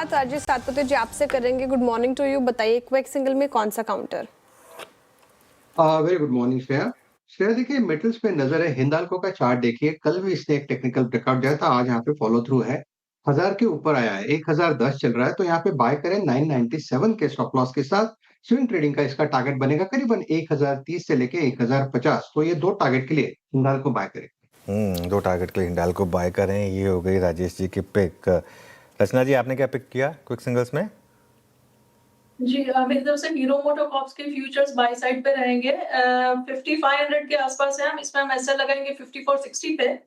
शुरुआत राजेश सातपुते जी आपसे करेंगे। Good morning to you. बताइए क्विक सिंगल में कौन सा counter? Very good morning Shreya. Shreya देखिए, मेटल्स पे नजर है। हिंदाल्को का चार्ट देखिए, कल भी इसने एक टेक्निकल ब्रेकआउट दिया था, आज यहाँ पे फॉलो थ्रू है। 1000 के ऊपर आया है, 1010 चल रहा है, तो यहाँ पे बाय करें 997 के स्टॉप लॉस के साथ। स्विंग ट्रेडिंग का इसका टारगेट बनेगा करीबन 1030 से लेके 1050, तो ये दो टारगेट के लिए हिंदाल्को बाय करें। दो टारगेट के लिए हिंडाल्को बाय करें। ये हो गई राजेश जी की पिक। रचना जी, आपने क्या पिक किया क्विक सिंगल्स में? जी मेरी तरफ से हीरो मोटोकॉर्प्स के फ्यूचर्स बाय साइड पे रहेंगे। 5500 के आसपास है। हम इसमें हम ऐसा लगाएंगे 5460 पे,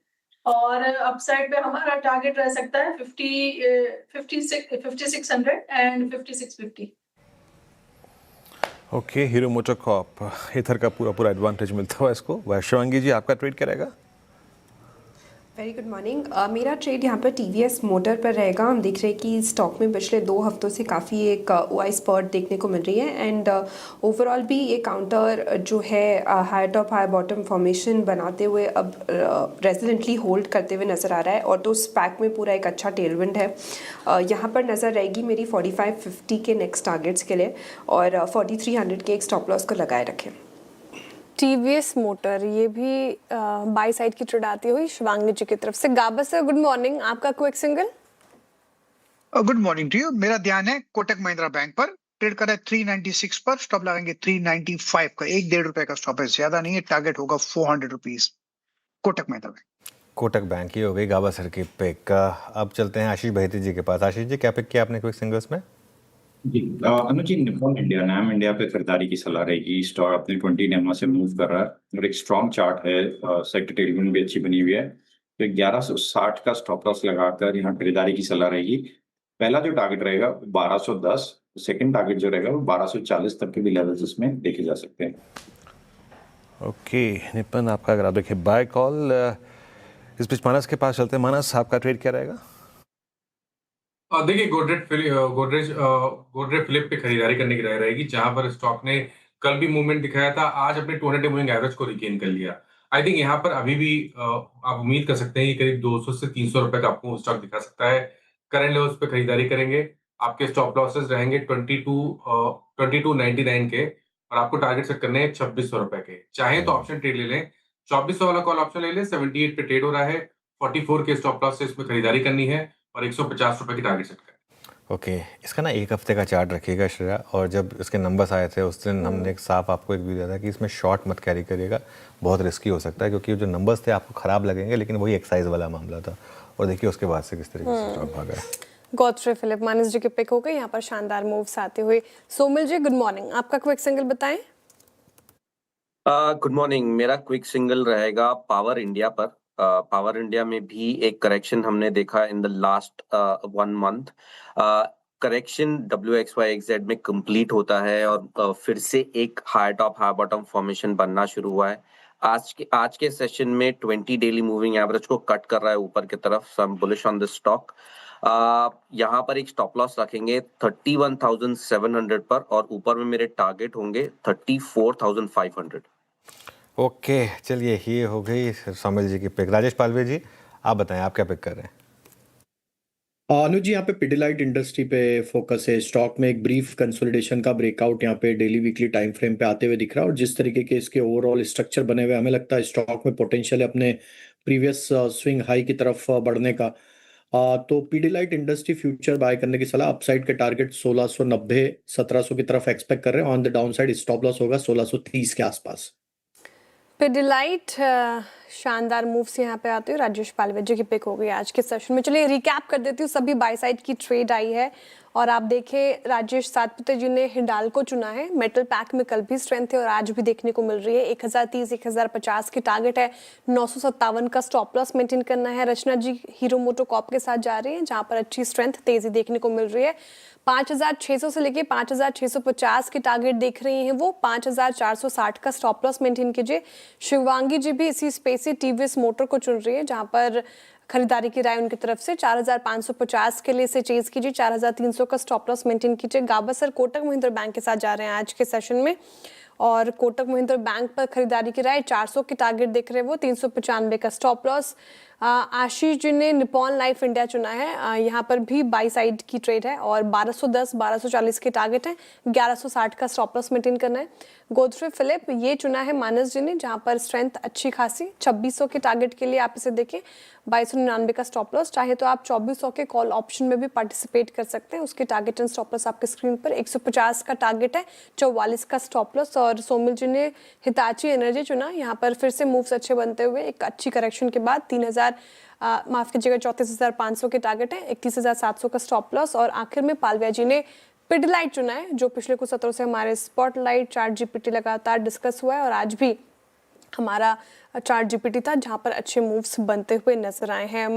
और अप साइड पे हमारा टारगेट रह सकता है 5600 एंड 5650। ओके, हीरो मोटोकॉर्प इधर का पूरा एडवांटेज मिलता हुआ इसको। वैश्वांगी जी, आपका ट्रेड क्या रहेगा? Very good morning. मेरा ट्रेड यहाँ पर टीवीएस मोटर पर रहेगा। हम देख रहे हैं कि स्टॉक में पिछले 2 हफ्तों से काफ़ी एक ओआई स्पॉट देखने को मिल रही है, एंड ओवरऑल भी ये काउंटर जो है high top high bottom formation बनाते हुए अब रेजिडेंटली होल्ड करते हुए नज़र आ रहा है, और तो स्पैक में पूरा एक अच्छा टेलविंड है। यहाँ पर नज़र रहेगी मेरी 4550 के नेक्स्ट टारगेट्स के लिए, और 4300 के एक स्टॉप लॉस को लगाए रखें। टीवीएस मोटर, ये भी बाय साइड की ट्रेड आती हुई शिवांगी जी की तरफ से। गाबा सर गुड मॉर्निंग, आपका quick single? Good morning to you. मेरा ध्यान है कोटक महिंद्रा बैंक पर। ट्रेड कर रहा है 396 पर, स्टॉप लगाएंगे 395 का। 1-1.5 रुपए का स्टॉप है, ज्यादा नहीं है। टारगेट होगा 400 rupees. Kotak Mahindra bank. Kotak bank की हो गई गाबा सर की पिक। अब चलते हैं आशीष बहेती जी के पास। आशीष जी, क्या पिक किया आपने क्विक सिंगल्स में? जी अनुज जी, निप्पॉन इंडिया नाम इंडिया पे खरीदारी की सलाह रहेगी। स्टॉक अपने 20 नंबर से मूव कर रहा है और एक स्ट्रॉन्ग चार्ट है। सेक्टर टेलविंड भी अच्छी बनी हुई है, तो 1160 का स्टॉप लॉस लगाकर यहाँ खरीदारी की सलाह रहेगी। पहला जो टारगेट रहेगा 1210, सेकंड टारगेट जो रहेगा वो 1240 तक के भी लेवल्स इसमें देखे जा सकते हैं। ओके, निपन आपका अगर आप देखिए बाय कॉल। इस बीच मानस के पास चलते हैं। मानस, आपका ट्रेड क्या रहेगा? देखिए, गोदरेज फिलिप पे खरीदारी करने की राय रहेगी, जहां पर स्टॉक ने कल भी मूवमेंट दिखाया था, आज अपने 200 मूविंग एवरेज को रिगेन कर लिया। आई थिंक यहाँ पर अभी भी आप उम्मीद कर सकते हैं कि करीब 200 से 300 रुपए का आपको स्टॉक दिखा सकता है। करंट लेवल्स पे खरीदारी करेंगे। आपके स्टॉप लॉसेस रहेंगे 2299 के, और आपको टारगेट सेट करने हैं 2600 रुपए के। चाहे तो ऑप्शन ट्रेड ले लें, 2400 वाला कॉल ऑप्शन ले लें। 78 पे ट्रेड हो रहा है। 44 के स्टॉप लॉस से इसमें खरीदारी करनी है और 150 रुपए की टारगेट सेट करें। ओके, इसका ना एक हफ्ते का चार्ट रखिएगा श्रेया। और जब इसके नंबर्स आए थे उस दिन हमने एक साफ आपको एक व्यू दिया था कि इसमें शॉर्ट मत कैरी करिएगा, बहुत रिस्की हो सकता है, क्योंकि जो नंबर्स थे आपको खराब लगेंगे, लेकिन वही एक्साइज वाला मामला था। और देखिए उसके बाद से किस तरीके से स्टॉक भागा है। गोदरेज फिलिप मानस जी के पिक हो गए। यहाँ पर शानदार मूव्स आते हुए। सोमिल जी गुड मॉर्निंग, आपका क्विक सिंगल बताएं। Good morning. मेरा क्विक सिंगल रहेगा पावर इंडिया पर। पावर इंडिया में भी एक करेक्शन हमने देखा in the last 1 month. Correction WXYZ में कंप्लीट होता है, और फिर से एक high top high bottom formation बनना शुरू हुआ है। आज के सेशन में 20 डेली मूविंग एवरेज को कट कर रहा है ऊपर की तरफ। सो I am bullish on this stock. यहाँ पर एक स्टॉप लॉस रखेंगे 31,700 पर, और ऊपर में मेरे टारगेट होंगे 34,500। ओके, चलिए ये हो गई सोमिल जी की पिक। राजेश पालवे जी, आप बताएं आप क्या पिक कर रहे हैं? अनुज जी, यहाँ पे पिडिलाइट इंडस्ट्री पे फोकस है। स्टॉक में एक ब्रीफ कंसोलिडेशन का ब्रेकआउट यहाँ पे डेली वीकली टाइम फ्रेम पे आते हुए दिख रहा है, और जिस तरीके के इसके ओवरऑल स्ट्रक्चर बने हुए, हमें लगता है स्टॉक में पोटेंशियल है अपने प्रीवियस स्विंग हाई की तरफ बढ़ने का। तो पिडिलाइट इंडस्ट्री फ्यूचर बाय करने की सलाह। अपसाइड के टारगेट 1690 1700 की तरफ एक्सपेक्ट कर रहे हैं। On the down side stop loss होगा 1630 के आसपास। पिडिलाइट शानदार मूव्स यहाँ पे आते हुए राजेश पालवे जी की पिक हो गई आज के सेशन में। चलिए रिकैप कर देती हूँ। सभी बाय साइड की ट्रेड आई है, और आप देखें राजेश सातपुते जी ने हिंडाल्को चुना है। मेटल पैक में कल भी स्ट्रेंथ है और आज भी देखने को मिल रही है। 1030 1050 की टारगेट है। 957 का स्टॉप लॉस मेंटेन करना है। रचना जी हीरो मोटोकॉर्प के साथ जा रही हैं, जहां पर अच्छी स्ट्रेंथ तेजी देखने को मिल रही है। 5600 से लेके 5650 की टारगेट देख रही हैं वो। 5460 का स्टॉप लॉस मेंटेन कीजिए। शिवांगी जी भी इसी स्पेस से टीवीएस मोटर को चुन रही है, जहां पर खरीदारी की राय उनकी तरफ से। 4550 के लिए से चेज कीजिए। 4300 का स्टॉप लॉस मेंटेन कीजिए। गाबा सर कोटक महिंद्रा बैंक के साथ जा रहे हैं आज के सेशन में, और कोटक महिंद्रा बैंक पर खरीदारी की राय 400 की टारगेट देख रहे हैं वो। 395 का स्टॉप लॉस। आशीष जी ने निपॉन लाइफ इंडिया चुना है, यहाँ पर भी बाई साइड की ट्रेड है और 1210 1240 के टारगेट है, 1160 का स्टॉप लॉस मेंटेन करना है। गोदफ्रे फिलिप ये चुना है मानस जी ने, जहाँ पर स्ट्रेंथ अच्छी खासी 2600 के टारगेट के लिए आप इसे देखें, 2299 का स्टॉप लॉस। चाहे तो आप 2400 के कॉल ऑप्शन में भी पार्टिसिपेट कर सकते हैं, उसके टारगेट एंड स्टॉप लॉस आपके स्क्रीन पर 150 का टारगेट है, 44 का स्टॉप लॉस। और सोमिल जी ने हिताची एनर्जी चुना, यहाँ पर फिर से मूव्स अच्छे बनते हुए एक अच्छी करेक्शन के बाद 3000 माफ कीजिएगा 34,500 के टारगेट है, 31,700 का स्टॉप लॉस। और आखिर में पालविया जी ने पिडिलाइट चुना है, जो पिछले कुछ सत्रों से हमारे स्पॉटलाइट चार्ट जीपीटी लगातार डिस्कस हुआ है और आज भी हमारा चार्ट जीपीटी था, जहां पर अच्छे मूव्स बनते हुए नजर आए हैं।